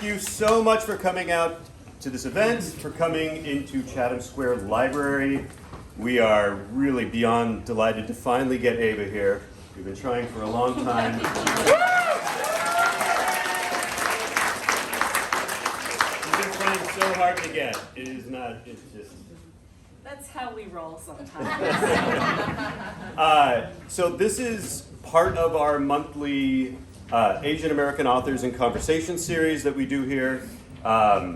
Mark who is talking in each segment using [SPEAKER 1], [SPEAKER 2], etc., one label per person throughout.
[SPEAKER 1] you so much for coming out to this event, for coming into Chatham Square Library. We are really beyond delighted to finally get Ava here. We've been trying for a long time. She's been trying so hard to get. It is not, it's just...
[SPEAKER 2] That's how we roll sometimes.
[SPEAKER 1] So this is part of our monthly Asian American Authors in Conversation series that we do here. But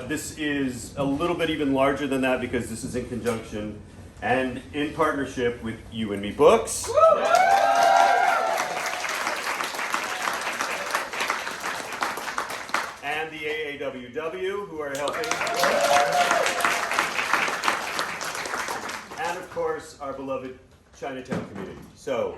[SPEAKER 1] this is a little bit even larger than that because this is in conjunction and in partnership with You and Me Books. And the AAWW, who are helping. And of course, our beloved Chinatown community. So,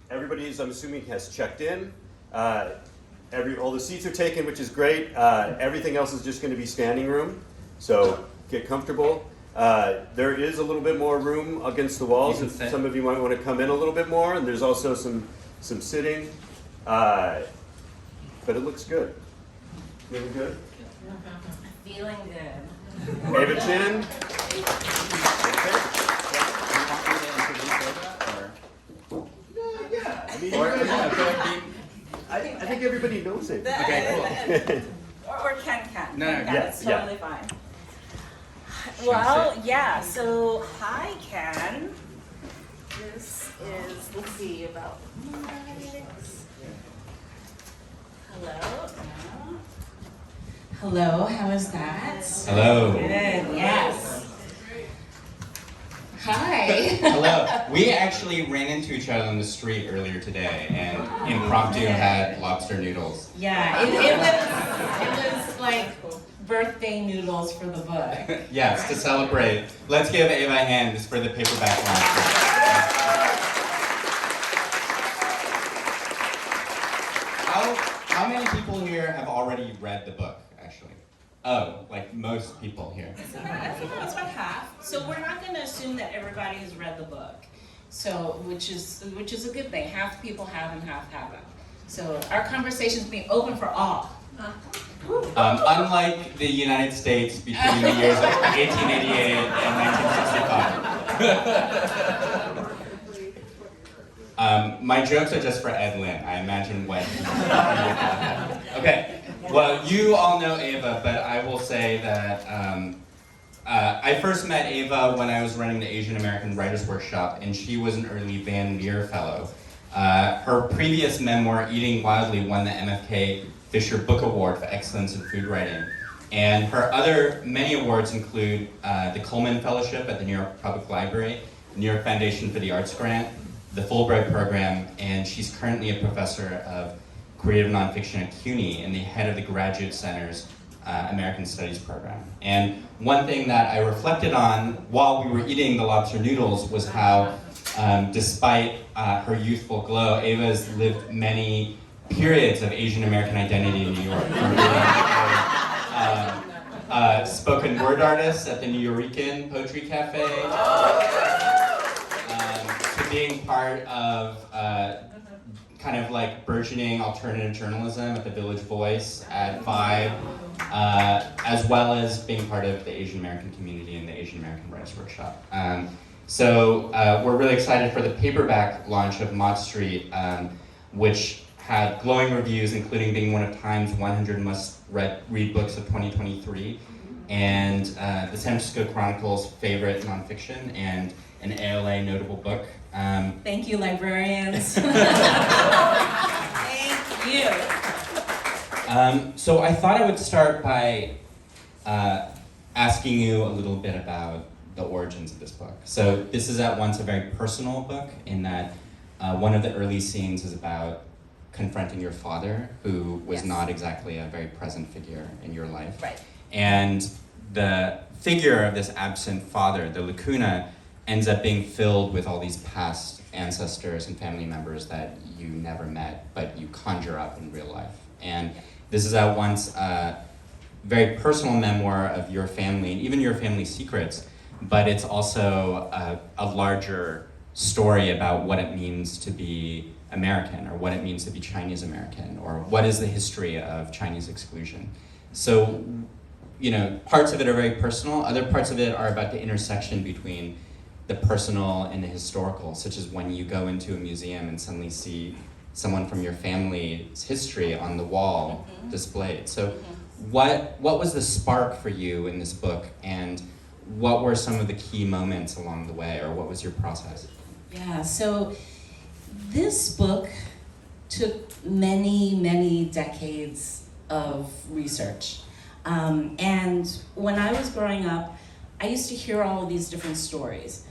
[SPEAKER 1] everybody is, I'm assuming, has checked in. All the seats are taken, which is great. Everything else is just going to be standing room. So get comfortable. There is a little bit more room against the walls if some of you might want to come in a little bit more. And there's also some sitting. But it looks good. Feeling good?
[SPEAKER 2] Feeling good.
[SPEAKER 1] Ava Chen. I think everybody knows it.
[SPEAKER 2] Okay, cool. or Ken.
[SPEAKER 3] No,
[SPEAKER 2] that's totally fine. Well, yeah, so hi, Ken. This is, let's see, about hello. Hello, how is that?
[SPEAKER 3] Hello.
[SPEAKER 2] Good, yes. Hi.
[SPEAKER 3] Hello. We actually ran into each other on the street earlier today and impromptu had lobster noodles.
[SPEAKER 2] Yeah, it was like birthday noodles for the book.
[SPEAKER 3] Yes, to celebrate. Let's give Ava a hand. This is for the paperback launch. How many people here have already read the book, actually? Oh, like most people here.
[SPEAKER 2] I think it's about half. So we're not going to assume that everybody has read the book. So, which is a good thing. Half people have and half haven't. So our conversation's being open for all.
[SPEAKER 3] Unlike the United States between the years of 1888 and 1965. My jokes are just for Ed Lin. I imagine what. Okay. Well, you all know Ava, but I will say that I first met Ava when I was running the Asian American Writers Workshop, and she was an early Van Leer Fellow. Her previous memoir, Eating Wildly, won the MFK Fisher Book Award for Excellence in Food Writing. And her other many awards include the Coleman Fellowship at the New York Public Library, the New York Foundation for the Arts Grant, the Fulbright Program, and she's currently a professor of creative nonfiction at CUNY and the head of the Graduate Center's American Studies program. And one thing that I reflected on while we were eating the lobster noodles was how, despite her youthful glow, Ava's lived many periods of Asian American identity in New York. Spoken word artist at the New Yorican Poetry Cafe, to being part of kind of like burgeoning alternative journalism at the Village Voice at 5, as well as being part of the Asian American community in the Asian American Writers Workshop. So we're really excited for the paperback launch of Mott Street, which had glowing reviews, including being one of Time's 100 must-read books of 2023, and the San Francisco Chronicle's favorite nonfiction, and an ALA notable book.
[SPEAKER 2] Thank you, librarians. Thank you.
[SPEAKER 3] So I thought I would start by asking you a little bit about the origins of this book. So this is at once a very personal book in that one of the early scenes is about confronting your father, who was not exactly a very present figure in your life.
[SPEAKER 2] Right.
[SPEAKER 3] And the figure of this absent father, the lacuna, ends up being filled with all these past ancestors and family members that you never met, but you conjure up in real life. And this is at once a very personal memoir of your family, and even your family secrets, but it's also a larger story about what it means to be American, or what it means to be Chinese American, or what is the history of Chinese exclusion. So, parts of it are very personal, other parts of it are about the intersection between the personal and the historical, such as when you go into a museum and suddenly see someone from your family's history on the wall displayed. So what was the spark for you in this book, and what were some of the key moments along the way, or what was your process?
[SPEAKER 2] Yeah, so this book took many, many decades of research. And when I was growing up, I used to hear all of these different stories.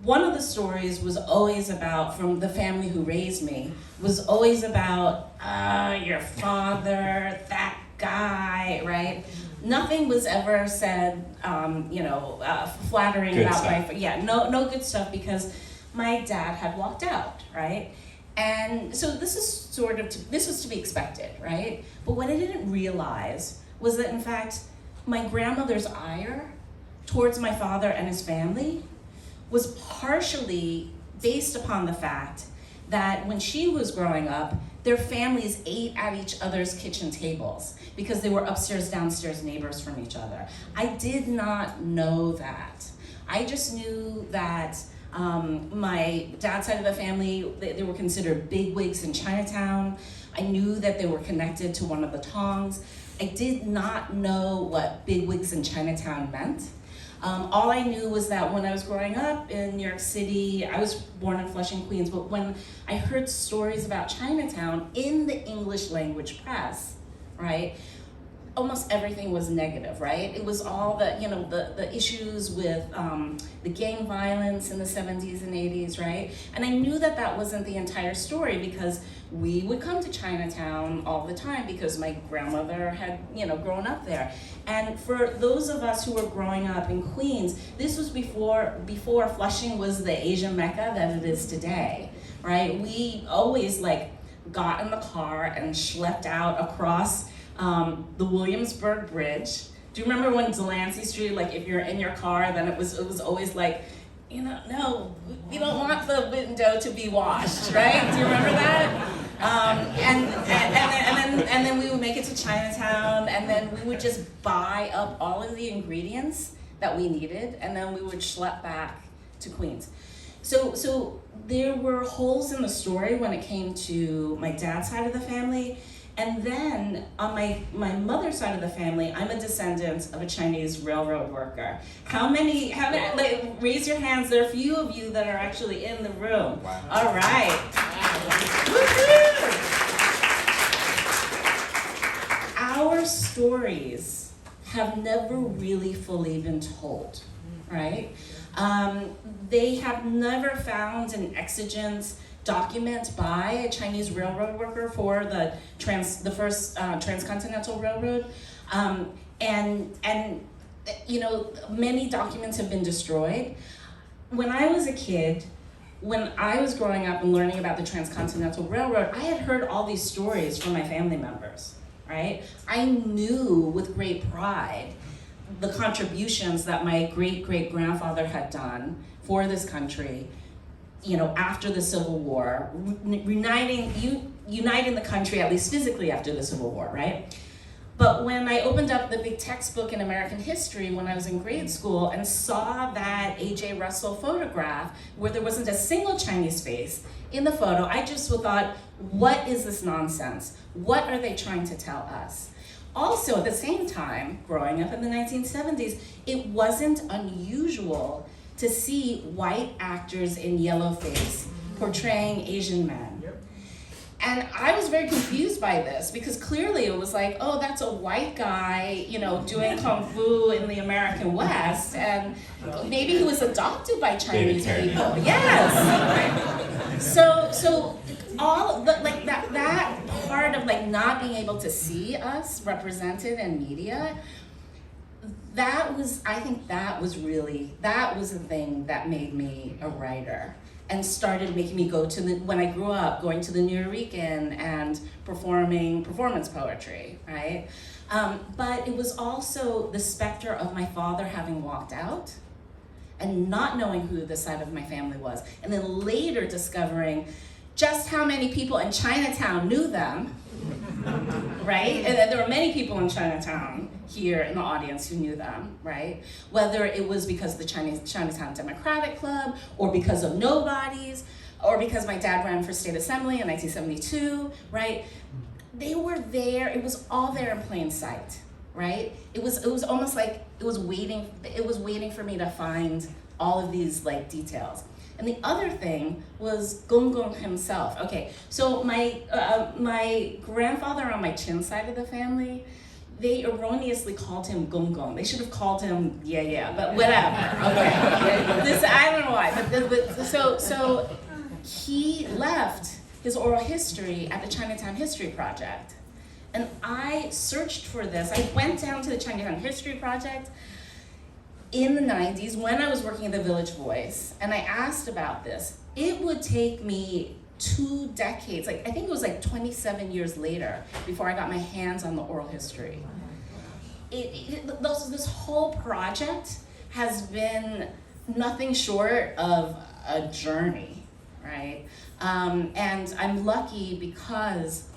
[SPEAKER 2] One of the stories was always about, from the family who raised me, was always about, your father, that guy, right? Nothing was ever said, flattering
[SPEAKER 3] Good
[SPEAKER 2] about
[SPEAKER 3] stuff.
[SPEAKER 2] no good stuff, because my dad had walked out, right? And so this was to be expected, right? But what I didn't realize was that, in fact, my grandmother's ire towards my father and his family was partially based upon the fact that when she was growing up, their families ate at each other's kitchen tables because they were upstairs, downstairs neighbors from each other. I did not know that. I just knew that my dad's side of the family, they were considered bigwigs in Chinatown. I knew that they were connected to one of the Tongs. I did not know what bigwigs in Chinatown meant. All I knew was that when I was growing up in New York City, I was born in Flushing, Queens, but when I heard stories about Chinatown in the English language press, right, almost everything was negative, right? It was all the issues with the gang violence in the 70s and 80s, right? And I knew that that wasn't the entire story, because we would come to Chinatown all the time because my grandmother had, grown up there. And for those of us who were growing up in Queens, this was before Flushing was the Asian Mecca that it is today, right? We always got in the car and schlepped out across the Williamsburg Bridge. Do you remember when Delancey Street, if you're in your car, then it was always no, we don't want the window to be washed, right? Do you remember that? And then we would make it to Chinatown, and then we would just buy up all of the ingredients that we needed, and then we would schlep back to Queens. So there were holes in the story when it came to my dad's side of the family. And then on my mother's side of the family, I'm a descendant of a Chinese railroad worker. How many, raise your hands. There are a few of you that are actually in the room.
[SPEAKER 3] Wow.
[SPEAKER 2] All right. Wow. Our stories have never really fully been told, right? They have never found an exigent document by a Chinese railroad worker for the first transcontinental railroad, and many documents have been destroyed. When I was a kid, when I was growing up and learning about the transcontinental railroad, I had heard all these stories from my family members, right? I knew with great pride the contributions that my great-great-grandfather had done for this country, after the Civil War, uniting the country, at least physically, after the Civil War, right? But when I opened up the big textbook in American history when I was in grade school and saw that A.J. Russell photograph where there wasn't a single Chinese face in the photo, I just thought, what is this nonsense? What are they trying to tell us? Also, at the same time, growing up in the 1970s, it wasn't unusual to see white actors in yellowface portraying Asian men.
[SPEAKER 4] Yep.
[SPEAKER 2] And I was very confused by this, because clearly it was oh, that's a white guy, doing kung fu in the American West, and maybe he was adopted by Chinese people. Yes. So all that part of not being able to see us represented in media, I think that was the thing that made me a writer and started making me when I grew up, going to the Nuyorican and performing performance poetry, right? But it was also the specter of my father having walked out and not knowing who the side of my family was, and then later discovering just how many people in Chinatown knew them, right? And there were many people in Chinatown here in the audience who knew them, right? Whether it was because of the Chinatown Democratic Club, or because of nobodies, or because my dad ran for state assembly in 1972, right? They were there, it was all there in plain sight, right? It was almost like it was waiting for me to find all of these like details. And the other thing was Gong Gong himself. Okay, so my grandfather on my Chen side of the family, they erroneously called him Gong Gong. They should have called him yeah, but whatever. Okay, I don't know why, but so he left his oral history at the Chinatown History Project. And I searched for this. I went down to the Chinatown History Project in the 90s when I was working at the Village Voice, and I asked about this. It would take me 2 decades, I think it was 27 years later, before I got my hands on the oral history. This whole project has been nothing short of a journey, right? And I'm lucky because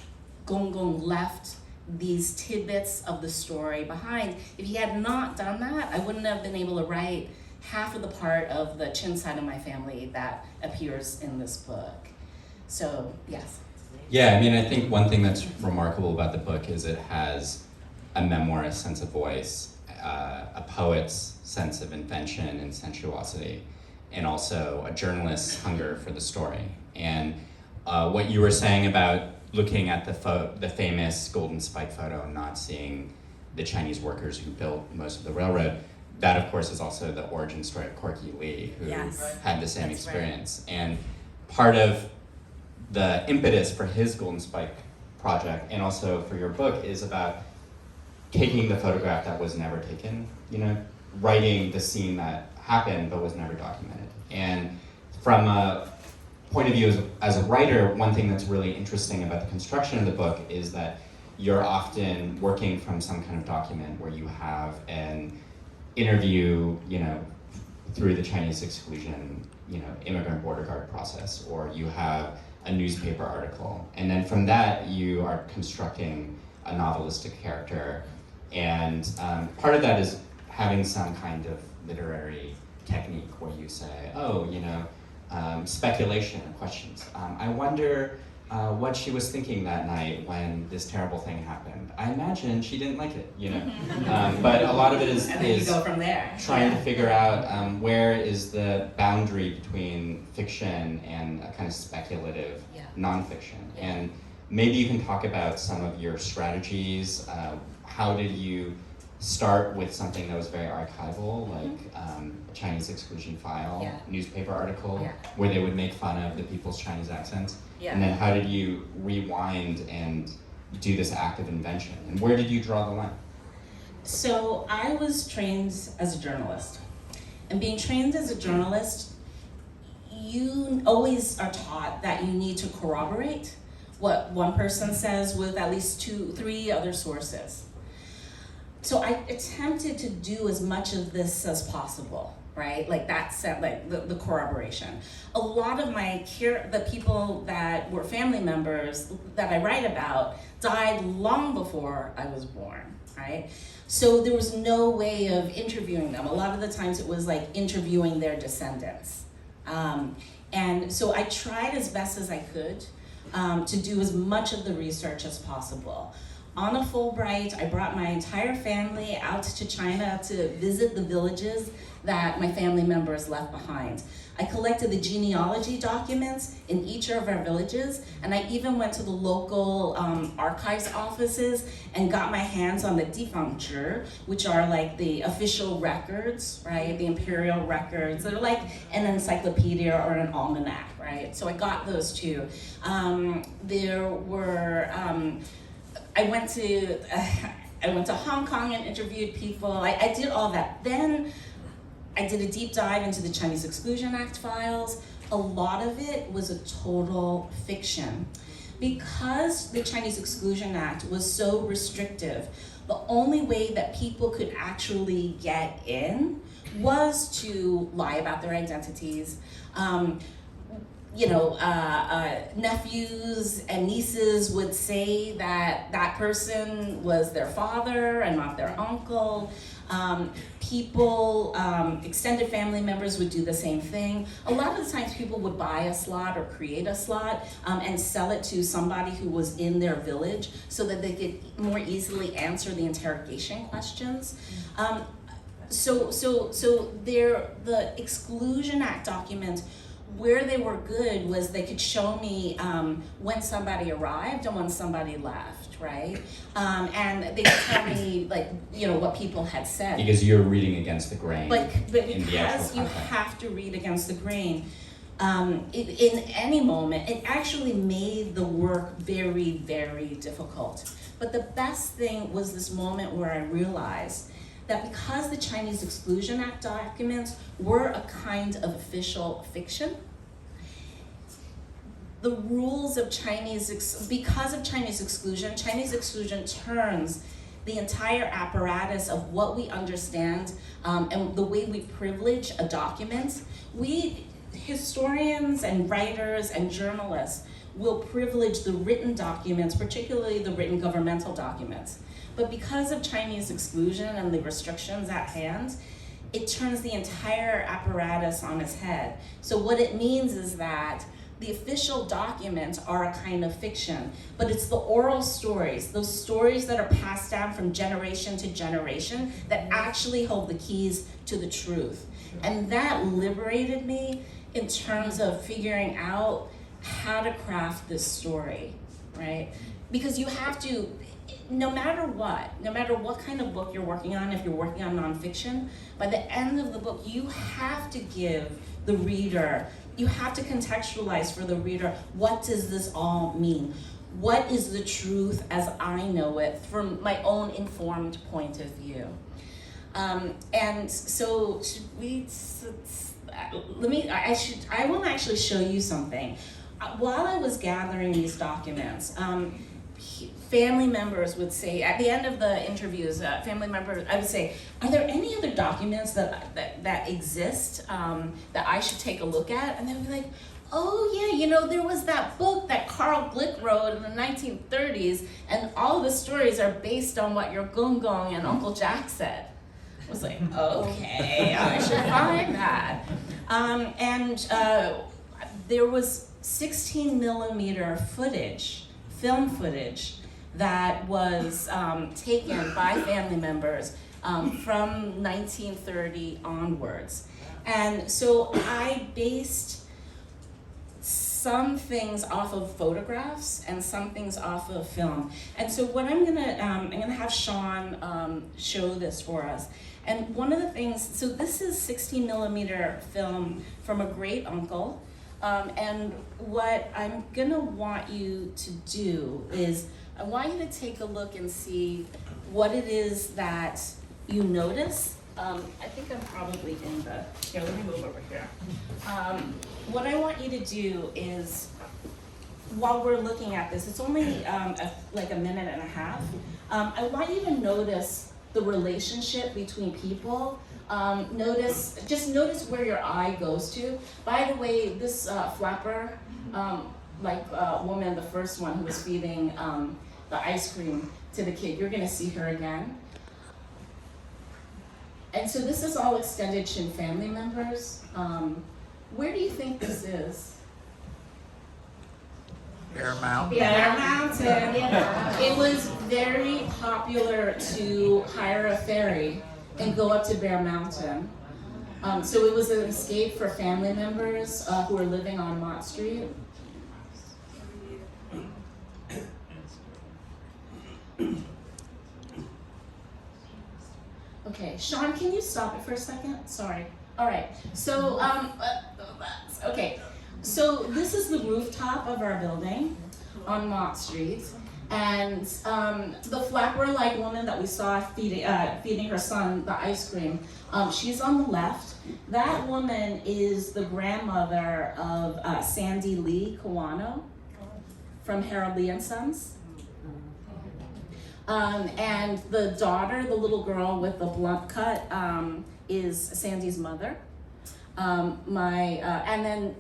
[SPEAKER 2] Gong Gong left these tidbits of the story behind. If he had not done that, I wouldn't have been able to write half of the part of the Chen side of my family that appears in this book. So, yes.
[SPEAKER 3] Yeah, I mean, I think one thing that's remarkable about the book is it has a memoirist sense of voice, a poet's sense of invention and sensuosity, and also a journalist's hunger for the story. And what you were saying about looking at the famous Golden Spike photo and not seeing the Chinese workers who built most of the railroad, that of course is also the origin story of Corky Lee, who had the same experience. Right. And part of the impetus for his Golden Spike project, and also for your book, is about taking the photograph that was never taken, writing the scene that happened but was never documented. And from a point of view as a writer, one thing that's really interesting about the construction of the book is that you're often working from some kind of document where you have an interview, through the Chinese exclusion, immigrant border guard process, or you have a newspaper article. And then from that, you are constructing a novelistic character. And part of that is having some kind of literary technique where you say, speculation and questions. I wonder what she was thinking that night when this terrible thing happened. I imagine she didn't like it, but a lot of it is
[SPEAKER 2] and then you go from there.
[SPEAKER 3] Trying to figure out where is the boundary between fiction and a kind of speculative nonfiction. And maybe you can talk about some of your strategies. How did you start with something that was very archival, like a Chinese exclusion file, newspaper article, where they would make fun of the people's Chinese accents? And then how did you rewind and do this act of invention? And where did you draw the line?
[SPEAKER 2] So I was trained as a journalist. And being trained as a journalist, you always are taught that you need to corroborate what one person says with at least 2-3 other sources. So I attempted to do as much of this as possible, right? Like that said, like the corroboration. A lot of the people that were family members that I write about died long before I was born, right? So there was no way of interviewing them. A lot of the times it was like interviewing their descendants. And so I tried as best as I could to do as much of the research as possible. On a Fulbright, I brought my entire family out to China to visit the villages that my family members left behind. I collected the genealogy documents in each of our villages, and I even went to the local archives offices and got my hands on the Difangzhi, which are like the official records, right? The imperial records. They're like an encyclopedia or an almanac, right? So I got those too. There were, I went to Hong Kong and interviewed people. I did all that. Then I did a deep dive into the Chinese Exclusion Act files. A lot of it was a total fiction. Because the Chinese Exclusion Act was so restrictive, the only way that people could actually get in was to lie about their identities. Nephews and nieces would say that that person was their father and not their uncle. Extended family members would do the same thing. A lot of the times people would buy a slot or create a slot and sell it to somebody who was in their village so that they could more easily answer the interrogation questions. The Exclusion Act document, where they were good was they could show me when somebody arrived and when somebody left, right? And they could tell me what people had said.
[SPEAKER 3] Because you're reading against the grain.
[SPEAKER 2] But
[SPEAKER 3] in the actual
[SPEAKER 2] because you
[SPEAKER 3] content.
[SPEAKER 2] have to read against the grain, in any moment, it actually made the work very, very difficult. But the best thing was this moment where I realized that because the Chinese Exclusion Act documents were a kind of official fiction, the rules of because of Chinese exclusion turns the entire apparatus of what we understand and the way we privilege a document. We, historians and writers and journalists, will privilege the written documents, particularly the written governmental documents. But because of Chinese exclusion and the restrictions at hand, it turns the entire apparatus on its head. So what it means is that the official documents are a kind of fiction, but it's the oral stories, those stories that are passed down from generation to generation that actually hold the keys to the truth. And that liberated me in terms of figuring out how to craft this story, right? Because you have to, no matter what kind of book you're working on, if you're working on nonfiction, by the end of the book, you have to give the reader, you have to contextualize for the reader, what does this all mean? What is the truth as I know it from my own informed point of view? And so I want to actually show you something. While I was gathering these documents, family members would say, at the end of the interviews, family members, I would say, are there any other documents that exist that I should take a look at? And they would be like, oh yeah, there was that book that Carl Glick wrote in the 1930s, and all the stories are based on what your Gong Gong and Uncle Jack said. I was like, okay, I should find that. There was 16 millimeter film footage, that was taken by family members from 1930 onwards. And so I based some things off of photographs and some things off of film. And so what I'm gonna have Sean show this for us. And one of the things, so this is 16 millimeter film from a great uncle. And what I'm gonna want you to do is, I want you to take a look and see what it is that you notice. I think I'm probably in the, here, let me move over here. What I want you to do is, while we're looking at this, it's only like a minute and a half. I want you to notice the relationship between people. Just notice where your eye goes to. By the way, this flapper, woman, the first one who was feeding the ice cream to the kid, you're gonna see her again. And so this is all extended Chen family members. Where do you think this is?
[SPEAKER 4] Bear Mountain.
[SPEAKER 2] Bear Mountain. It was very popular to hire a ferry and go up to Bear Mountain. So it was an escape for family members who were living on Mott Street. Okay, Sean, can you stop it for a second? Sorry. All right. So, okay. So this is the rooftop of our building on Mott Street, and the flapper-like woman that we saw feeding her son the ice cream, she's on the left. That woman is the grandmother of Sandy Lee Kawano from Harold Lee and Sons. And the daughter, the little girl with the blunt cut, is Sandy's mother. And then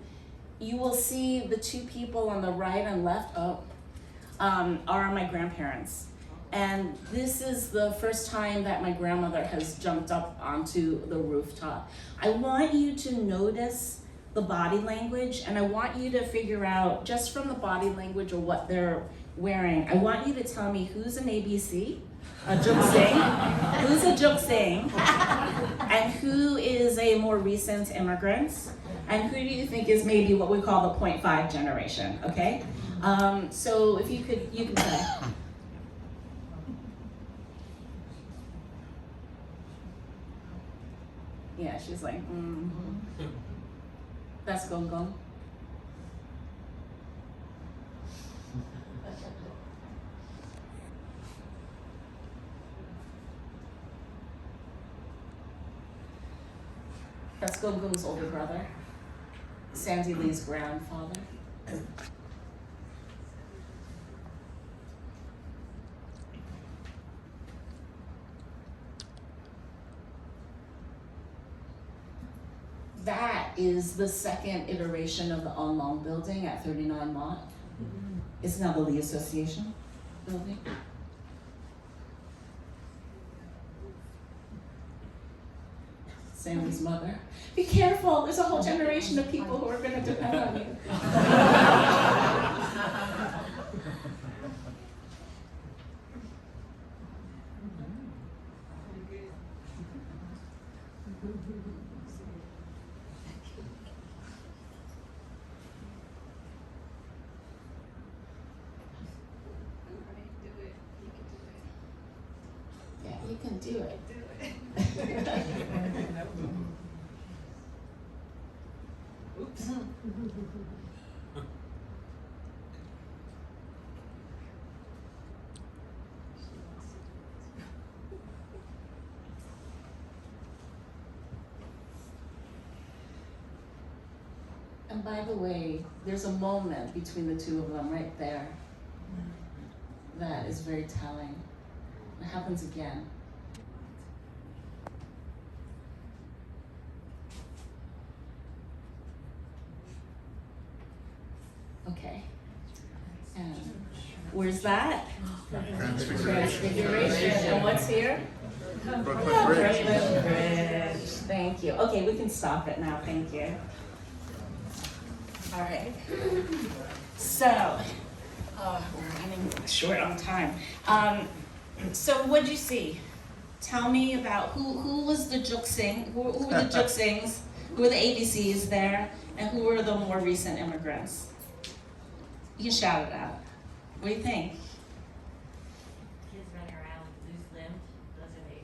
[SPEAKER 2] you will see the two people on the right and left are my grandparents. And this is the first time that my grandmother has jumped up onto the rooftop. I want you to notice the body language, and I want you to figure out, just from the body language or what they're wearing, I want you to tell me who's an ABC, a Juksing, who's a Juksing, and who is a more recent immigrant, and who do you think is maybe what we call the 0.5 generation, okay? So if you can say. Yeah, she's like, That's Gong Gong. That's Gong Gong's older brother, Sandy Lee's grandfather. That is the second iteration of the En Long building at 39 Mott. It's now the Lee Association building. Sandy's mother. Be careful, there's a whole generation of people who are going to depend on you. Yeah, you can do it. Oops. And by the way, there's a moment between the two of them right there that is very telling. It happens again. Okay. And where's that? Transfiguration. And what's here?
[SPEAKER 4] Brooklyn Bridge.
[SPEAKER 2] Brooklyn Bridge. Thank you. Okay, we can stop it now. Thank you. All right. So, we're running short on time. So what'd you see? Tell me about who was the Juksing, who were the Juksings, who were the ABCs there, and who were the more recent immigrants? You can shout it out. What do you think?
[SPEAKER 5] Kids running around with loose limbs, those are the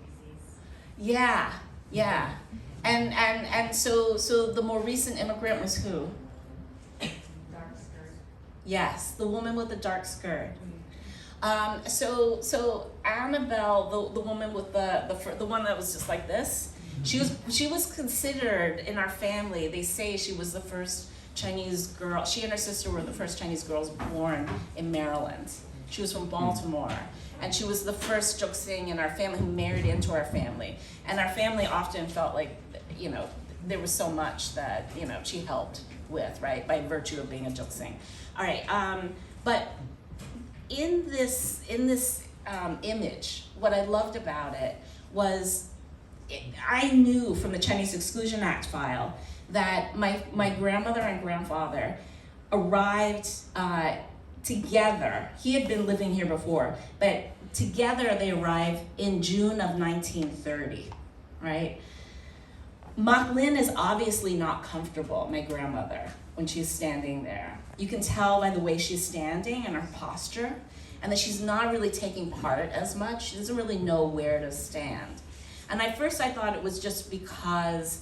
[SPEAKER 5] ABCs.
[SPEAKER 2] Yeah. And so the more recent immigrant was who?
[SPEAKER 5] Dark skirt.
[SPEAKER 2] Yes, the woman with the dark skirt. So Annabelle, the woman with the one that was just like this, she was considered in our family. They say she was the first Chinese girl. She and her sister were the first Chinese girls born in Maryland. She was from Baltimore, and she was the first Juksing in our family who married into our family. And our family often felt like, there was so much that she helped with, right, by virtue of being a Juksing. All right, but in this image, what I loved about it was I knew from the Chinese Exclusion Act file that my grandmother and grandfather arrived together. He had been living here before, but together they arrived in June of 1930, right? Mott Lin is obviously not comfortable, my grandmother, when she's standing there. You can tell by the way she's standing and her posture, and that she's not really taking part as much. She doesn't really know where to stand. And at first I thought it was just because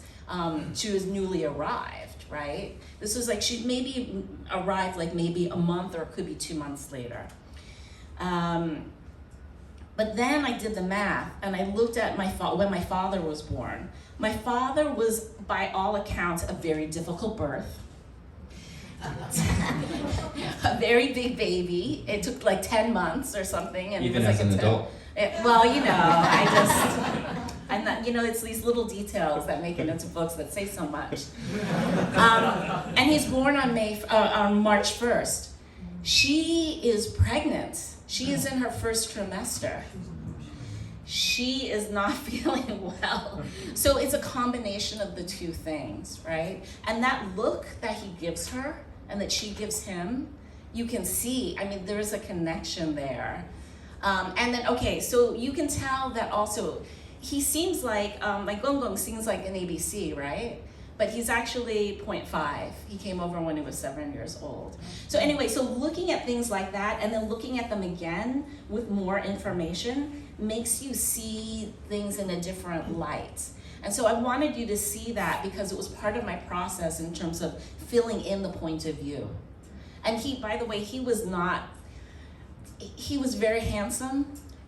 [SPEAKER 2] she was newly arrived, right? This was like she maybe arrived like maybe a month, or it could be 2 months later. But then I did the math, and I looked at when my father was born. My father was, by all accounts, a very difficult birth. A very big baby. It took like 10 months or something. And
[SPEAKER 3] Even
[SPEAKER 2] it was
[SPEAKER 3] as
[SPEAKER 2] like
[SPEAKER 3] an
[SPEAKER 2] a 10
[SPEAKER 3] adult.
[SPEAKER 2] Well, I'm not, it's these little details that make it into books that say so much. And he's born on March 1st. She is pregnant. She is in her first trimester. She is not feeling well. So it's a combination of the two things, right? And that look that he gives her and that she gives him, you can see, there is a connection there. And then, okay, so you can tell that also, he seems like Gong Gong seems like an ABC, right? But he's actually 0.5. He came over when he was 7 years old. So anyway, so looking at things like that and then looking at them again with more information makes you see things in a different light. And so I wanted you to see that because it was part of my process in terms of filling in the point of view. And he, by the way, he was very handsome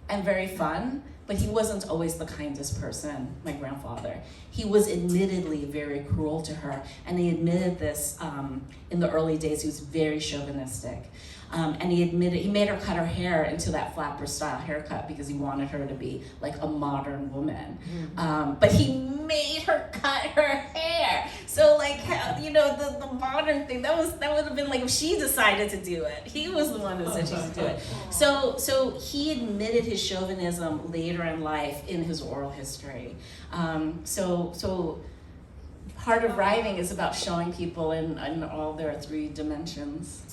[SPEAKER 2] and very fun, but he wasn't always the kindest person, my grandfather. He was admittedly very cruel to her, and he admitted this in the early days. He was very chauvinistic. And he made her cut her hair into that flapper style haircut because he wanted her to be like a modern woman. But he made her cut her hair. So like, the modern thing, that would have been like if she decided to do it. He was the one who said she should do it. So he admitted his chauvinism later in life in his oral history. So part of writing is about showing people in all their three dimensions.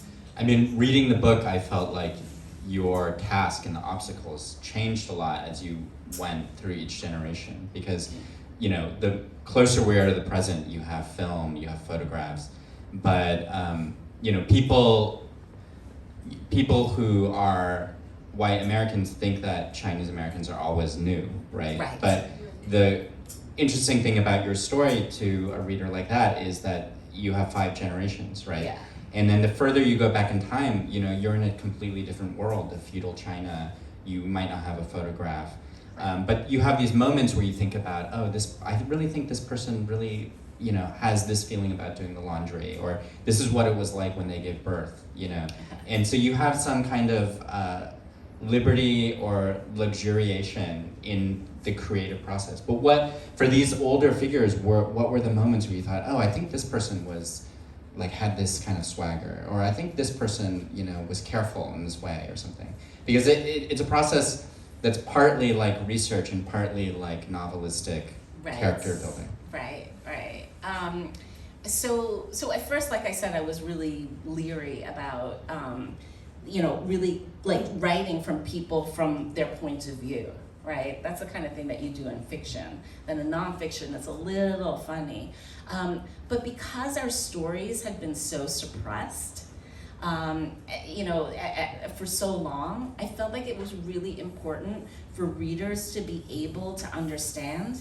[SPEAKER 3] Reading the book, I felt like your task and the obstacles changed a lot as you went through each generation because, the closer we are to the present, you have film, you have photographs, but, people who are white Americans think that Chinese Americans are always new, right?
[SPEAKER 2] Right.
[SPEAKER 3] But the interesting thing about your story to a reader like that is that you have 5 generations, right?
[SPEAKER 2] Yeah.
[SPEAKER 3] And then the further you go back in time, you're in a completely different world of feudal China. You might not have a photograph. But you have these moments where you think about, I really think this person really, has this feeling about doing the laundry, or this is what it was like when they gave birth, And so you have some kind of liberty or luxuriation in the creative process. But for these older figures, what were the moments where you thought, I think this person was, had this kind of swagger, or I think this person, was careful in this way or something. Because it's a process that's partly like research and partly like novelistic character building.
[SPEAKER 2] Right. So at first, like I said, I was really leery about, really like writing from people from their point of view. Right, that's the kind of thing that you do in fiction. Then in nonfiction, it's a little funny. But because our stories had been so suppressed, for so long, I felt like it was really important for readers to be able to understand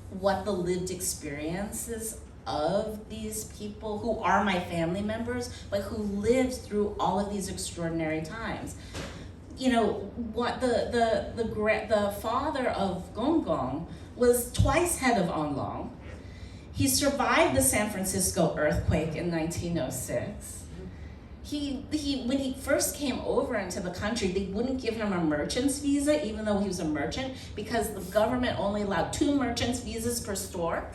[SPEAKER 2] what the lived experiences of these people who are my family members, but who lived through all of these extraordinary times. What the father of Gong Gong was twice head of Onlong. He survived the San Francisco earthquake in 1906. When he first came over into the country, they wouldn't give him a merchant's visa, even though he was a merchant, because the government only allowed 2 merchant's visas per store.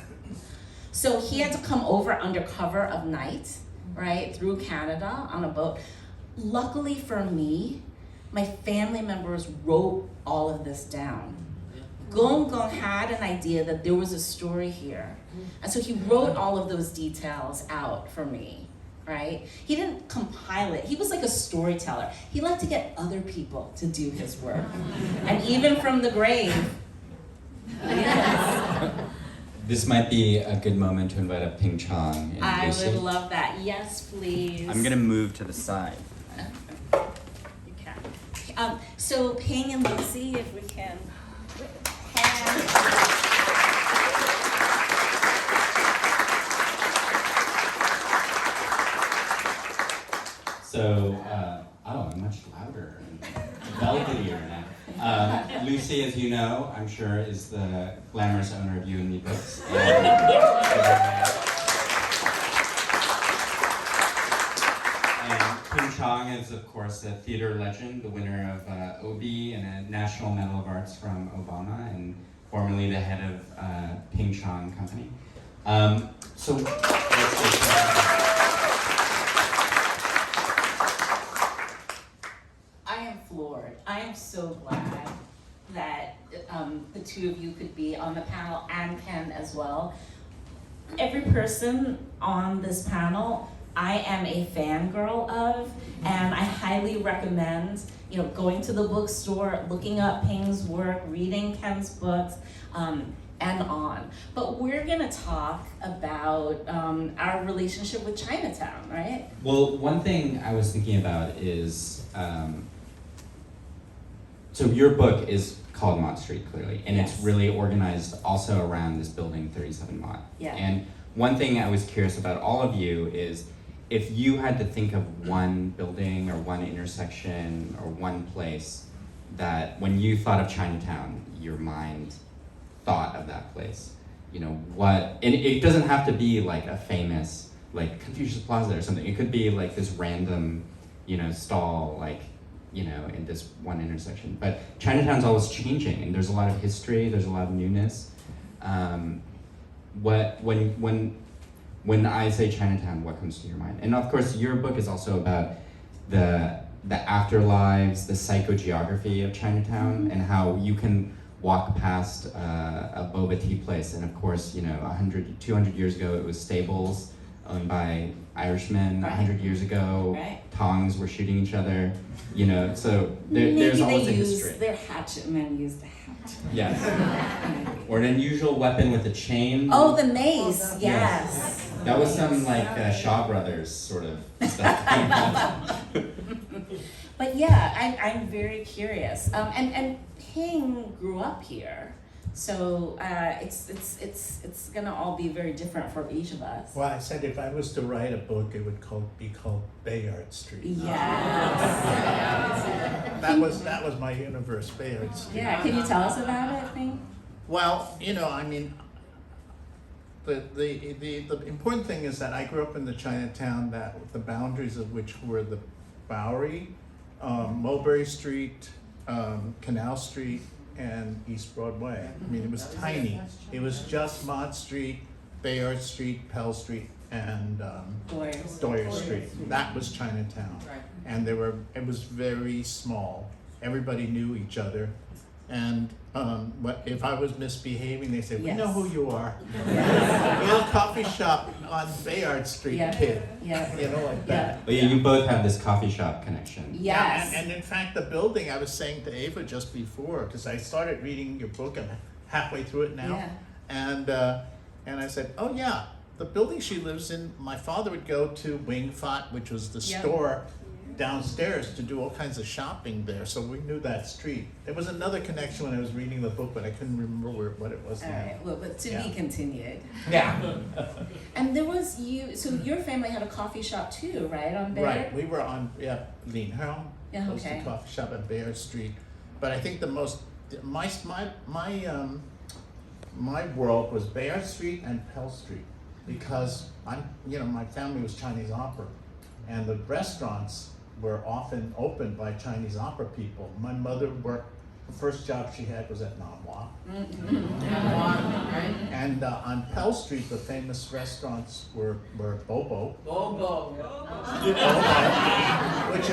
[SPEAKER 2] So he had to come over under cover of night, right, through Canada on a boat. Luckily for me, my family members wrote all of this down. Gong Gong had an idea that there was a story here. And so he wrote all of those details out for me, right? He didn't compile it. He was like a storyteller. He liked to get other people to do his work. And even from the grave. Yes.
[SPEAKER 3] This might be a good moment to invite up Ping Chong and
[SPEAKER 2] I
[SPEAKER 3] Lucy.
[SPEAKER 2] would love that. Yes, please.
[SPEAKER 3] I'm gonna move to the side.
[SPEAKER 2] You can. So Ping and Lucy, if we can.
[SPEAKER 3] So, I'm much louder and velvetier now. Lucy, as you know, I'm sure, is the glamorous owner of You and Me Books. course, a theater legend, the winner of Obie and a National Medal of Arts from Obama, and formerly the head of Ping Chong company. So let's
[SPEAKER 2] I am floored. I am so glad that the two of you could be on the panel, and Ken as well. Every person on this panel, I am a fangirl of, and I highly recommend, going to the bookstore, looking up Ping's work, reading Ken's books, and on. But we're gonna talk about our relationship with Chinatown, right?
[SPEAKER 3] Well, one thing I was thinking about is, so your book is called Mott Street, clearly, and
[SPEAKER 2] Yes.
[SPEAKER 3] it's really organized also around this building, 37 Mott.
[SPEAKER 2] Yeah.
[SPEAKER 3] And one thing I was curious about all of you is, if you had to think of one building or one intersection or one place that when you thought of Chinatown, your mind thought of that place, what, and it doesn't have to be like a famous, like Confucius Plaza or something. It could be like this random, stall, like, in this one intersection. But Chinatown's always changing, and there's a lot of history, there's a lot of newness. When I say Chinatown, what comes to your mind? And of course, your book is also about the afterlives, the psychogeography of Chinatown, and how you can walk past a boba tea place, and of course, 100, 200 years ago, it was stables owned by Irishmen.
[SPEAKER 2] Right.
[SPEAKER 3] 100 years ago,
[SPEAKER 2] Right.
[SPEAKER 3] Tongs were shooting each other. So there's always a history.
[SPEAKER 2] Their hatchet men used the hatchet.
[SPEAKER 3] Yes. Or an unusual weapon with a chain.
[SPEAKER 2] Oh, the mace, yes.
[SPEAKER 3] That was some like Shaw Brothers sort of stuff.
[SPEAKER 2] But yeah, I'm very curious. And Ping grew up here, so it's gonna all be very different for each of us.
[SPEAKER 4] Well, I said if I was to write a book, it would be called Bayard Street.
[SPEAKER 2] Yes.
[SPEAKER 4] That was my universe, Bayard Street.
[SPEAKER 2] Yeah. Can you tell us about it, Ping?
[SPEAKER 4] Well, I mean, the important thing is that I grew up in the Chinatown that the boundaries of which were the Bowery, Mulberry Street, Canal Street, and East Broadway. I mean, it was tiny. It was just Mott Street, Bayard Street, Pell Street, and Doyer Street. That was Chinatown. And it was very small. Everybody knew each other. And if I was misbehaving, they said, "We know who you are. Little coffee shop on Bayard Street, kid."
[SPEAKER 2] Yeah.
[SPEAKER 4] Like that.
[SPEAKER 3] But yeah, you both have this coffee shop connection.
[SPEAKER 2] Yes.
[SPEAKER 4] Yeah, and in fact, the building, I was saying to Ava just before, because I started reading your book, I'm halfway through it now.
[SPEAKER 2] Yeah.
[SPEAKER 4] And I said, oh yeah, the building she lives in, my father would go to Wing Fat, which was the store downstairs, to do all kinds of shopping there, so we knew that street. There was another connection when I was reading the book, but I couldn't remember what it was
[SPEAKER 2] All
[SPEAKER 4] now.
[SPEAKER 2] right. Well, but to be continued.
[SPEAKER 4] Yeah.
[SPEAKER 2] And there was so your family had a coffee shop too, right, on Bayard?
[SPEAKER 4] Right, we were on, Lean Helm,
[SPEAKER 2] Yeah,
[SPEAKER 4] was the
[SPEAKER 2] okay.
[SPEAKER 4] coffee shop at Bayard Street. But I think my world was Bayard Street and Pell Street, because my family was Chinese opera, and the restaurants were often opened by Chinese opera people. My mother worked, the first job she had was at Namwa. And on Pell Street, the famous restaurants were Bobo. Which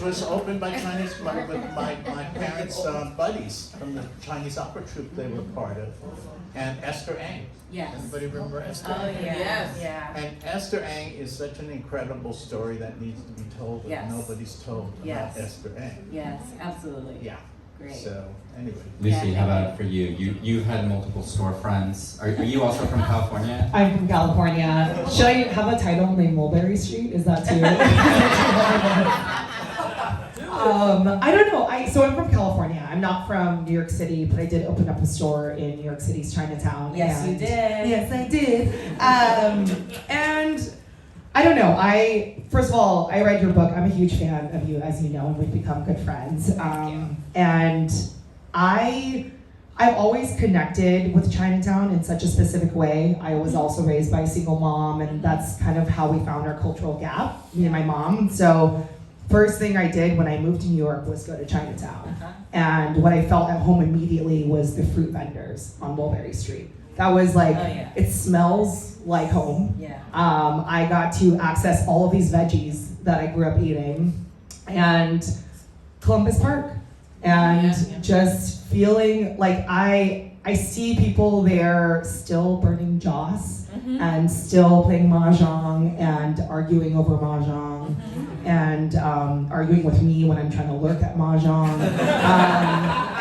[SPEAKER 4] was opened by Chinese, with my parents' buddies from the Chinese opera troupe they were part of. And Esther Ang.
[SPEAKER 2] Yes.
[SPEAKER 4] Anybody remember Esther?
[SPEAKER 2] Oh yeah.
[SPEAKER 6] Yes.
[SPEAKER 2] Yeah.
[SPEAKER 4] And Esther Ang is such an incredible story that needs to be told that
[SPEAKER 2] Yes.
[SPEAKER 4] nobody's told
[SPEAKER 2] Yes.
[SPEAKER 4] about Esther Ang.
[SPEAKER 2] Yes. Absolutely.
[SPEAKER 4] Yeah.
[SPEAKER 2] Great.
[SPEAKER 4] So anyway.
[SPEAKER 3] Lucy,
[SPEAKER 2] Yeah.
[SPEAKER 3] how about for you? You've had multiple storefronts. Are you also from California?
[SPEAKER 6] I'm from California. Should I have a title named Mulberry Street? Is that too? I don't know. So I'm from California. I'm not from New York City, but I did open up a store in New York City's Chinatown.
[SPEAKER 2] Yes, you
[SPEAKER 6] and-
[SPEAKER 2] did.
[SPEAKER 6] Yes, I did. And I don't know. First of all, I read your book. I'm a huge fan of you, as you know, and we've become good friends. And I've always connected with Chinatown in such a specific way. I was also raised by a single mom, and that's kind of how we found our cultural gap, me and my mom. So first thing I did when I moved to New York was go to Chinatown.
[SPEAKER 2] Uh-huh.
[SPEAKER 6] And what I felt at home immediately was the fruit vendors on Mulberry Street. That was like,
[SPEAKER 2] Oh, yeah.
[SPEAKER 6] it smells like home.
[SPEAKER 2] Yeah.
[SPEAKER 6] I got to access all of these veggies that I grew up eating, and Columbus Park, and
[SPEAKER 2] Yeah.
[SPEAKER 6] just feeling like I see people there still burning joss
[SPEAKER 2] Mhm.
[SPEAKER 6] and still playing mahjong and arguing over mahjong and arguing with me when I'm trying to lurk at mahjong.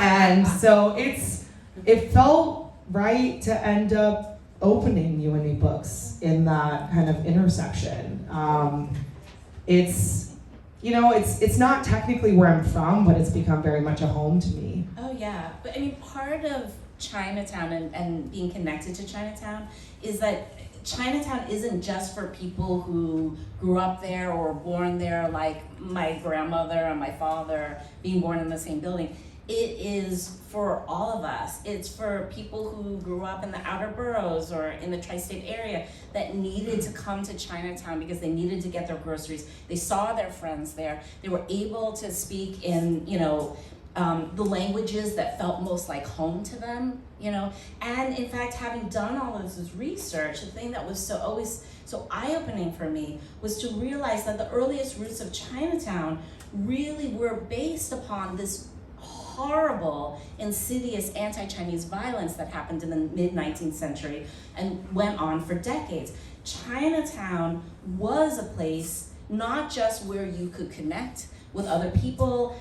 [SPEAKER 6] And so it felt right to end up opening UNE Books in that kind of intersection. It's not technically where I'm from, but it's become very much a home to me.
[SPEAKER 2] Oh yeah, but I mean, part of Chinatown and being connected to Chinatown is that Chinatown isn't just for people who grew up there or were born there, like my grandmother and my father being born in the same building. It is for all of us. It's for people who grew up in the outer boroughs or in the tri-state area that needed to come to Chinatown because they needed to get their groceries. They saw their friends there. They were able to speak in, the languages that felt most like home to them, And in fact, having done all of this research, the thing that was always so eye-opening for me was to realize that the earliest roots of Chinatown really were based upon this horrible, insidious anti-Chinese violence that happened in the mid-19th century and went on for decades. Chinatown was a place not just where you could connect with other people,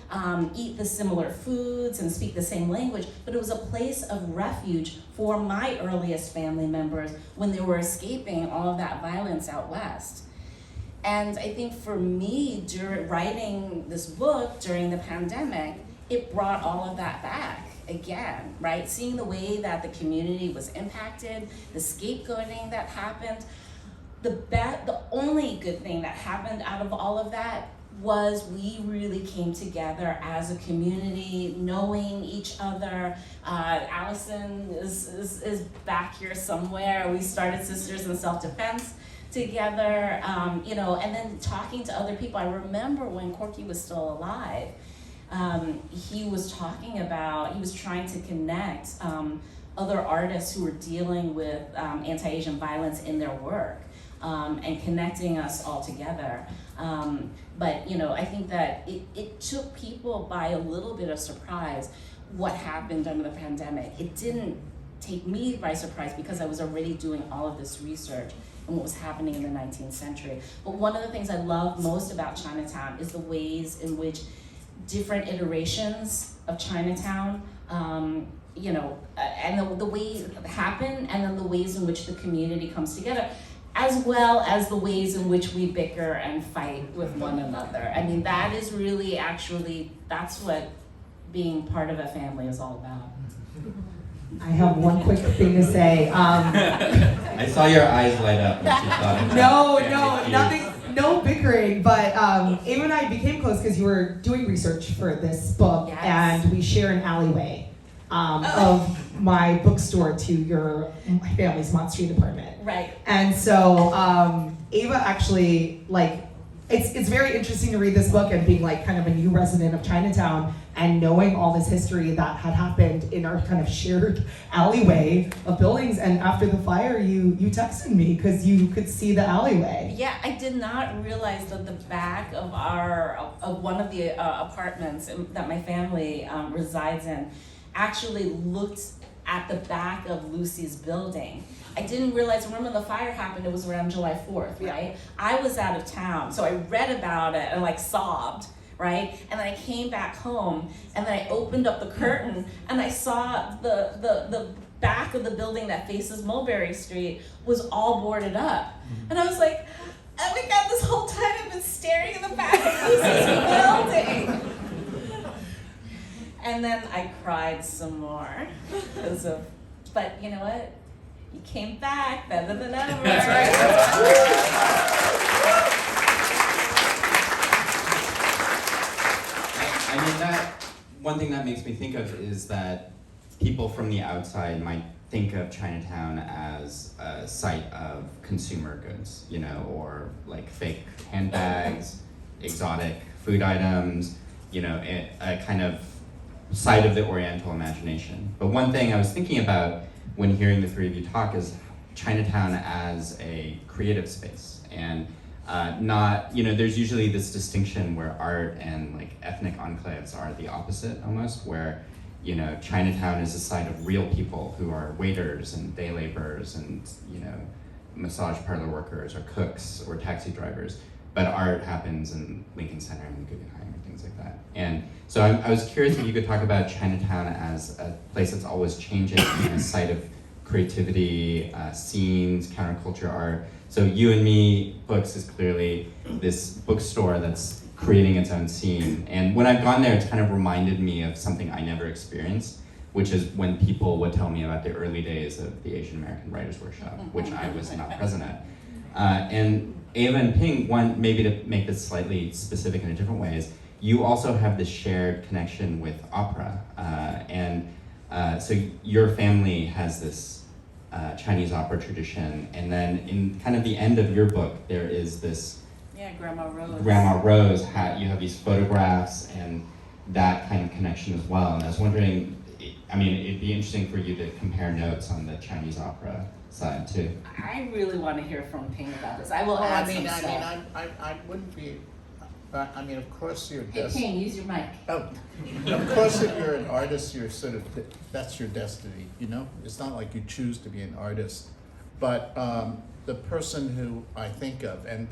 [SPEAKER 2] eat the similar foods and speak the same language, but it was a place of refuge for my earliest family members when they were escaping all of that violence out west. And I think for me, during writing this book during the pandemic, it brought all of that back again, right? Seeing the way that the community was impacted, the scapegoating that happened. The only good thing that happened out of all of that was we really came together as a community, knowing each other. Allison is back here somewhere. We started Sisters in Self-Defense together, and then talking to other people. I remember when Corky was still alive, he was trying to connect other artists who were dealing with anti-Asian violence in their work, and connecting us all together. But I think that it took people by a little bit of surprise what happened under the pandemic. It didn't take me by surprise because I was already doing all of this research and what was happening in the 19th century. But one of the things I love most about Chinatown is the ways in which different iterations of Chinatown, and the ways it happen, and then the ways in which the community comes together, as well as the ways in which we bicker and fight with one another. I mean, that is really that's what being part of a family is all about.
[SPEAKER 6] I have one quick thing to say.
[SPEAKER 3] I saw your eyes light up when she thought of that.
[SPEAKER 6] Nothing, no bickering, but Ava and I became close because you were doing research for this book,
[SPEAKER 2] Yes.
[SPEAKER 6] and we share an alleyway of my bookstore to my family's Mott Street apartment.
[SPEAKER 2] Right.
[SPEAKER 6] And so Ava actually, it's very interesting to read this book and being kind of a new resident of Chinatown and knowing all this history that had happened in our kind of shared alleyway of buildings. And after the fire, you texted me because you could see the alleyway.
[SPEAKER 2] Yeah, I did not realize that the back of one of the apartments that my family resides in actually looked at the back of Lucy's building. I didn't realize, remember the fire happened, it was around July 4th, right? I was out of town, so I read about it and sobbed, right? And then I came back home and then I opened up the curtain and I saw the back of the building that faces Mulberry Street was all boarded up. And I was like, oh my God, this whole time I've been staring in the back of Lucy's building. And then I cried some more but you know what? You came back better than ever.
[SPEAKER 3] That's right. I mean, that one thing that makes me think of is that people from the outside might think of Chinatown as a site of consumer goods, or fake handbags, exotic food items, you know, a kind of side of the Oriental imagination. But one thing I was thinking about when hearing the three of you talk is Chinatown as a creative space, and not, you know, there's usually this distinction where art and like ethnic enclaves are the opposite almost, where, you know, Chinatown is a site of real people who are waiters and day laborers and, you know, massage parlor workers or cooks or taxi drivers, but art happens in Lincoln Center and Guggenheim and things like that. And so I was curious if you could talk about Chinatown as a place that's always changing, and a site of creativity, scenes, counterculture art. So You and Me Books is clearly this bookstore that's creating its own scene. And when I've gone there, it's kind of reminded me of something I never experienced, which is when people would tell me about the early days of the Asian American Writers Workshop, which I was not present at. And Ava and Ping, one, maybe to make this slightly specific in a different way, is you also have this shared connection with opera. So your family has this Chinese opera tradition, and then in kind of the end of your book, there is this
[SPEAKER 2] Grandma Rose.
[SPEAKER 3] Grandma Rose, you have these photographs and that kind of connection as well. And I was wondering, I mean, it'd be interesting for you to compare notes on the Chinese opera side too.
[SPEAKER 2] I really want to hear from Ping about this. I will
[SPEAKER 4] Well,
[SPEAKER 2] add
[SPEAKER 4] I mean,
[SPEAKER 2] some stuff.
[SPEAKER 4] I wouldn't be, I mean, of course you're
[SPEAKER 2] Hey, Ping, use your mic.
[SPEAKER 4] Oh, of course, if you're an artist, you're sort of, that's your destiny, you know? It's not like you choose to be an artist. But the person who I think of, and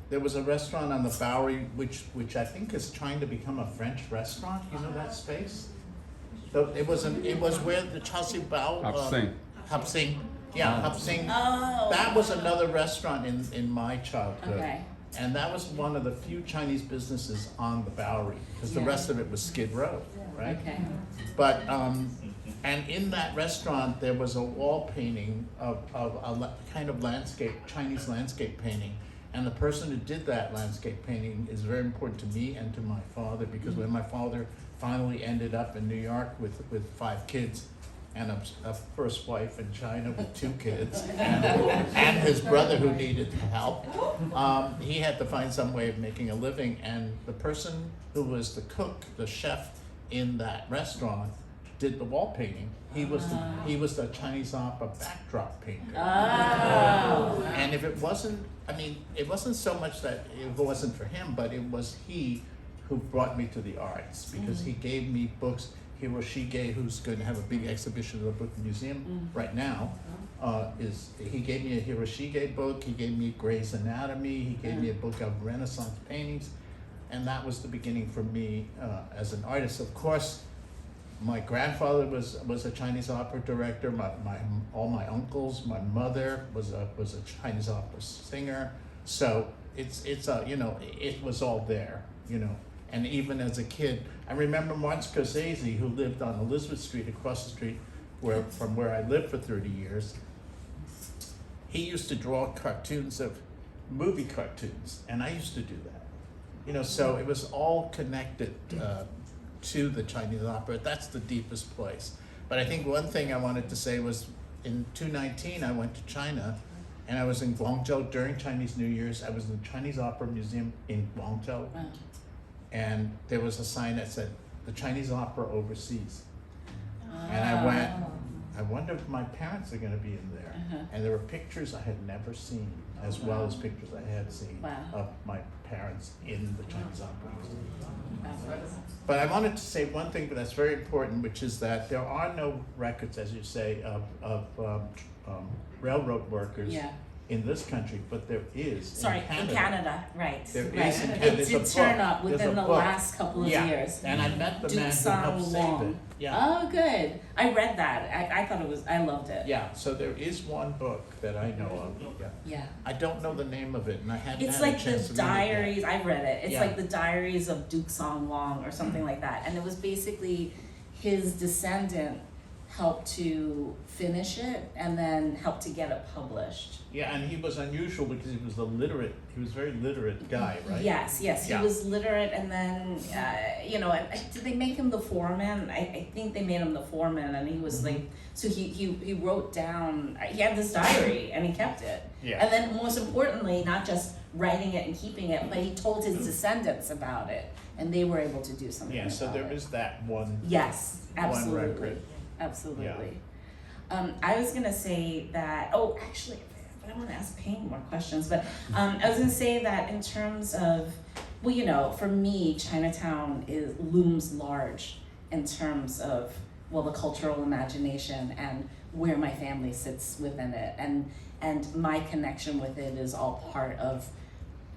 [SPEAKER 4] there was a restaurant on the Bowery, which I think is trying to become a French restaurant, you know that space? So it was where the Chelsea Bao. Hap Sing. Yeah, Hap Sing.
[SPEAKER 2] Oh.
[SPEAKER 4] That was another restaurant in my childhood.
[SPEAKER 2] Okay.
[SPEAKER 4] And that was one of the few Chinese businesses on the Bowery, because the
[SPEAKER 2] Yeah.
[SPEAKER 4] rest of it was Skid Row, right?
[SPEAKER 2] Okay.
[SPEAKER 4] But, and in that restaurant, there was a wall painting of kind of landscape, Chinese landscape painting. And the person who did that landscape painting is very important to me and to my father, because when my father finally ended up in New York with 5 kids, and a first wife in China with 2 kids, and his brother who needed help. He had to find some way of making a living, and the person who was the cook, the chef in that restaurant, did the wall painting. He was the Chinese opera backdrop painter.
[SPEAKER 2] Oh.
[SPEAKER 4] And if it wasn't, I mean, it wasn't so much that it wasn't for him, but it was he who brought me to the arts, because he gave me books. Hiroshige, who's going to have a big exhibition at the Brooklyn Museum right now, he gave me a Hiroshige book, he gave me Gray's Anatomy, he gave me a book of Renaissance paintings, and that was the beginning for me as an artist. Of course, my grandfather was a Chinese opera director, all my uncles, my mother was a Chinese opera singer, so it's you know, it was all there, you know. And even as a kid, I remember Martin Scorsese, who lived on Elizabeth Street, across the street from where I lived for 30 years. He used to draw cartoons of movie cartoons, and I used to do that. You know, so it was all connected to the Chinese opera. That's the deepest place. But I think one thing I wanted to say was, in 2019, I went to China, and I was in Guangzhou during Chinese New Year's. I was in the Chinese Opera Museum in Guangzhou.
[SPEAKER 2] Wow.
[SPEAKER 4] And there was a sign that said, the Chinese opera overseas. And I went, I wonder if my parents are gonna be in there. And there were pictures I had never seen, as well as pictures I had seen of my parents in the Chinese opera. But I wanted to say one thing that's very important, which is that there are no records, as you say, of railroad workers in this country, but there is
[SPEAKER 2] Sorry, in Canada, right.
[SPEAKER 4] There
[SPEAKER 2] right.
[SPEAKER 4] is in Canada.
[SPEAKER 2] It
[SPEAKER 4] There's
[SPEAKER 2] did
[SPEAKER 4] a
[SPEAKER 2] turn
[SPEAKER 4] book.
[SPEAKER 2] up
[SPEAKER 4] There's
[SPEAKER 2] within
[SPEAKER 4] a
[SPEAKER 2] the
[SPEAKER 4] book.
[SPEAKER 2] last couple of years.
[SPEAKER 4] And I met the man who helped save it. Yeah.
[SPEAKER 2] Oh, good. I read that. I thought I loved it.
[SPEAKER 4] Yeah, so there is one book that I know of. Yeah.
[SPEAKER 2] Yeah.
[SPEAKER 4] I don't know the name of it, and I haven't
[SPEAKER 2] It's
[SPEAKER 4] had
[SPEAKER 2] like
[SPEAKER 4] a chance
[SPEAKER 2] the
[SPEAKER 4] to read it yet.
[SPEAKER 2] diaries, I've read it. It's
[SPEAKER 4] Yeah.
[SPEAKER 2] like the diaries of Duke Song Wong or something like that. And it was basically his descendant helped to finish it and then helped to get it published.
[SPEAKER 4] Yeah, and he was unusual because he was he was a very literate guy, right?
[SPEAKER 2] Yes, he
[SPEAKER 4] Yeah.
[SPEAKER 2] was literate, and then, did they make him the foreman? I think they made him the foreman, and he was like, so he wrote down, he had this diary, and he kept it.
[SPEAKER 4] Yeah.
[SPEAKER 2] And then most importantly, not just writing it and keeping it, but he told his descendants about it, and they were able to do something
[SPEAKER 4] Yeah, so
[SPEAKER 2] about
[SPEAKER 4] there
[SPEAKER 2] it.
[SPEAKER 4] is that one.
[SPEAKER 2] Yes, absolutely.
[SPEAKER 4] One record.
[SPEAKER 2] Absolutely. I was gonna say that, actually, but I wanna ask Ping more questions, but I was gonna say that in terms of, for me, Chinatown looms large in terms of, the cultural imagination and where my family sits within it, and my connection with it is all part of